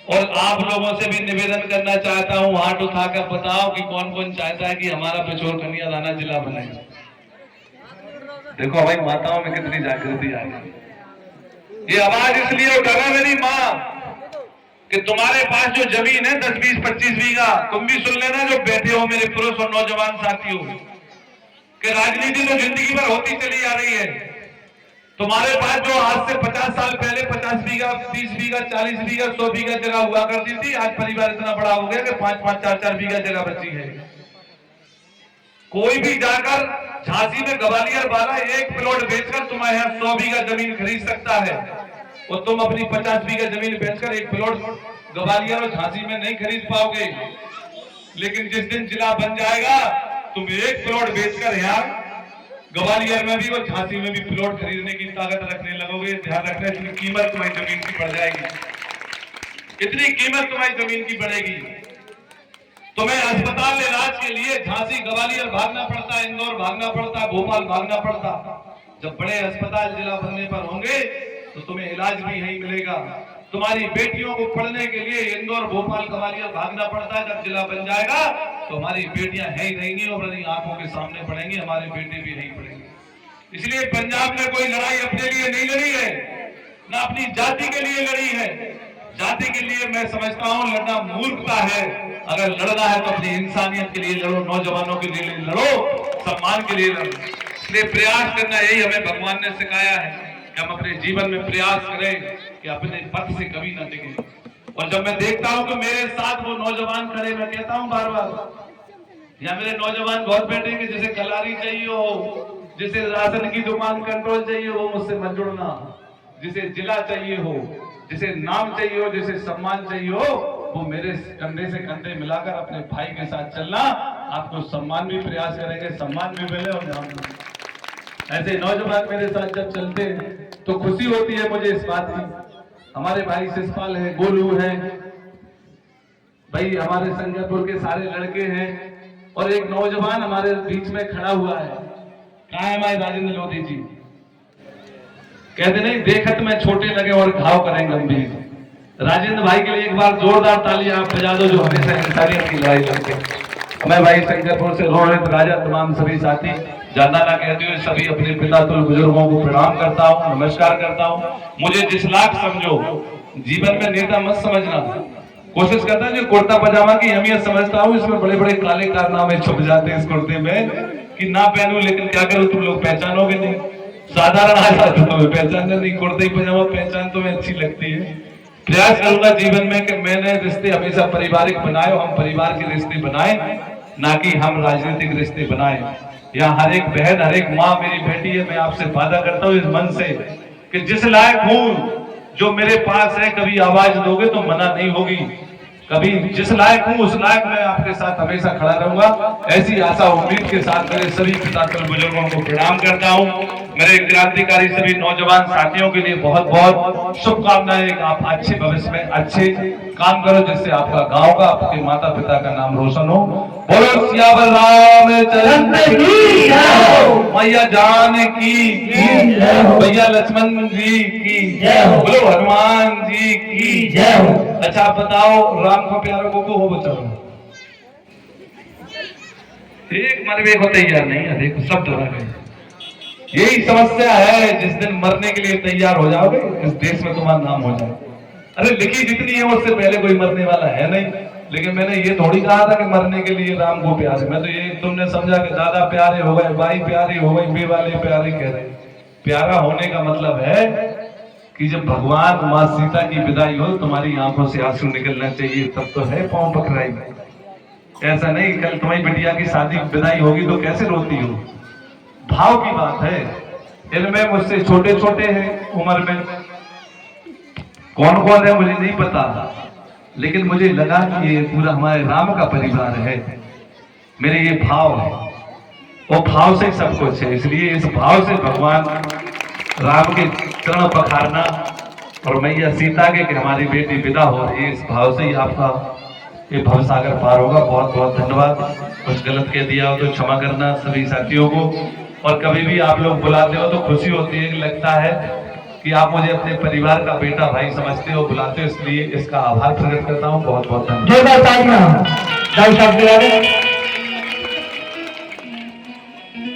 और आप लोगों से भी निवेदन करना चाहता हूं, हाथ उठाकर बताओ कि कौन कौन चाहता है कि हमारा पिछोर कन्या दाना जिला बने। देखो भाई माताओं में कितनी जागृति आ गई। ये आवाज इसलिए उठाना मेरी माँ कि तुम्हारे पास जो जमीन है 10, 20, 25 बीघा, तुम भी सुन लेना जो बैठे हो मेरे पुरुष और नौजवान साथियों, कि राजनीति तो जिंदगी भर होती चली आ रही है। तुम्हारे पास जो आज से 50 साल पहले 50 बीघा, 30 बीघा, 40 बीघा, 100 बीघा जगह हुआ करती थी, आज परिवार इतना बड़ा हो गया कि 5-5, 4-4 बीघा जगह बची है। कोई भी जाकर झांसी में ग्वालियर वाला एक प्लॉट बेचकर तुम्हारे यहाँ 100 बीघा जमीन खरीद सकता है, और तुम अपनी 50 बीघा जमीन बेचकर एक प्लॉट ग्वालियर और झांसी में नहीं खरीद पाओगे। लेकिन जिस दिन जिला बन जाएगा तुम एक प्लॉट बेचकर यहाँ ग्वालियर में भी और झांसी में भी प्लॉट खरीदने की ताकत रखने लगोगे। ध्यान रखना, इतनी कीमत तुम्हारी जमीन की बढ़ जाएगी, इतनी कीमत तुम्हारी जमीन की बढ़ेगी। तुम्हें अस्पताल इलाज के लिए झांसी ग्वालियर भागना पड़ता, इंदौर भागना पड़ता, भोपाल भागना पड़ता। जब बड़े अस्पताल जिला बनने पर होंगे तो तुम्हें इलाज भी यहीं मिलेगा। तुम्हारी बेटियों को पढ़ने के लिए इंदौर, भोपाल, ग्वालियर भागना पड़ता है। जब जिला बन जाएगा तो हमारी बेटियां यहीं रहेंगी और अपनी आंखों के सामने पढ़ेंगी, हमारे बेटे भी यहीं पढ़ेंगे। इसलिए पंजाब में कोई लड़ाई अपने लिए नहीं लड़ी है, ना अपनी जाति के लिए लड़ी है। जाति के लिए मैं समझता हूं लड़ना मूर्खता है। अगर लड़ना है तो अपनी इंसानियत के लिए लड़ो, नौजवानों के लिए लड़ो, सम्मान के लिए लड़ो। इसलिए प्रयास करना, यही हमें भगवान ने सिखाया है कि हम अपने जीवन में प्रयास करें कि अपने पथ से कभी ना टिके। और जब मैं देखता हूं कि मेरे साथ वो नौजवान खड़े, मैं कहता हूं बार बार, या मेरे नौजवान बहुत बैठेंगे, जिसे कलारी चाहिए हो, जिसे राशन की दुकान कंट्रोल चाहिए हो, मुझसे मत जुड़ना। जिसे जिला चाहिए हो, जिसे नाम चाहिए हो, जिसे सम्मान चाहिए हो, वो मेरे कंधे से कंधे मिलाकर अपने भाई के साथ चलना। आपको सम्मान भी प्रयास करेंगे, सम्मान भी मिले और नाम भी। ऐसे नौजवान मेरे साथ जब चलते हैं तो खुशी होती है मुझे इस बात की। हमारे भाई शिषपाल है, गोलू है, भाई हमारे संजयपुर के सारे लड़के हैं, और एक नौजवान हमारे बीच में खड़ा हुआ है। कहाँ है हमारे राजेंद्र लोधी जी? कहते नहीं, देखत में छोटे लगे और घाव करें गंभीर। राजेंद्र भाई के लिए एक बार जोरदार तालियां आप बजा दो, जो हमेशा इंसानियत की लड़ाई लड़ते हैं। मैं भाई संजयपुर से रोहित, राजा, तमाम सभी साथी ज्यादा ना कहते हुए सभी अपने पिता तुल्य बुजुर्गों को प्रणाम करता हूँ, नमस्कार करता हूँ। मुझे जिस लाख समझो, जीवन में नेता मत समझना। कोशिश करता है जो कुर्ता पजामा की अहमियत समझता हूँ, इसमें बड़े बड़े काले कारनामे छुप जाते हैं इस कुर्ते में कि ना पहनूं, लेकिन क्या करूं, तुम लोग पहचानोगे नहीं। साधारण आया तो तुम्हें पहचानना नहीं, कुर्ते पजामा पहचान तुम्हें अच्छी लगती है। प्रयास करूंगा जीवन में कि मैंने रिश्ते हमेशा पारिवारिक बनाए, हम परिवार के रिश्ते बनाए, ना कि हम राजनीतिक रिश्ते बनाए। यहाँ हर एक बहन, हर एक माँ मेरी बेटी है। मैं आपसे वादा करता हूँ इस मन से कि जिस लायक हूँ, जो मेरे पास है, कभी आवाज दोगे तो मना नहीं होगी। कभी जिस लायक हूँ उस लायक मैं आपके साथ हमेशा खड़ा रहूंगा। ऐसी आशा उम्मीद के साथ मेरे सभी पिता बुजुर्गों को प्रणाम करता हूँ। मेरे क्रांतिकारी सभी नौजवान साथियों के लिए बहुत बहुत शुभकामनाएं। आप अच्छे भविष्य में अच्छे काम करो, जिससे आपका गांव का, आपके माता पिता का नाम रोशन हो। बोलो सियावर रामचंद्र की जय, मैया जान की जय, भैया लक्ष्मण जी की जय, बोलो हनुमान जी की जय। अच्छा आप बताओ, राम को प्यारा को हो बचाओ, एक मरवे को तैयार नहीं है। देखो सब डरा गए। यही समस्या है, जिस दिन मरने के लिए तैयार हो जाओगे इस देश में तुम्हारा नाम हो जाए। अरे लिखी जितनी है उससे पहले कोई मरने वाला है नहीं। लेकिन मैंने ये थोड़ी कहा था कि मरने के लिए राम को प्यारे। मैं तो ये तुमने समझा कि दादा प्यारे हो गए, भाई प्यारी हो गई, बे वाले प्यारे कह रहे। प्यारा होने का मतलब है कि जब भगवान माँ सीता की विदाई हो, तुम्हारी आंखों से आंसू निकलना चाहिए, तब तो है पांव पकड़ाई। ऐसा नहीं कल तुम्हारी बिटिया की शादी विदाई होगी तो कैसे रोती हो। भाव की बात है। इनमें मुझसे छोटे छोटे हैं उम्र में, कौन कौन है मुझे नहीं पता, लेकिन मुझे लगा कि ये पूरा हमारे राम का परिवार है। मेरे ये भाव है, वो भाव से सब कुछ है। इसलिए इस भाव से भगवान राम के चरण पखारना और मैया सीता के कि हमारी बेटी विदा हो रही है, इस भाव से ही आपका ये भवसागर पार होगा। बहुत बहुत धन्यवाद। कुछ गलत कह दिया हो तो क्षमा करना सभी साथियों को। और कभी भी आप लोग बुलाते हो तो खुशी होती है, लगता है कि आप मुझे अपने परिवार का बेटा भाई समझते हो, बुलाते हो, इसलिए इसका आभार प्रकट करता हूँ। बहुत बहुत धन्यवाद। जोरदार तालियां।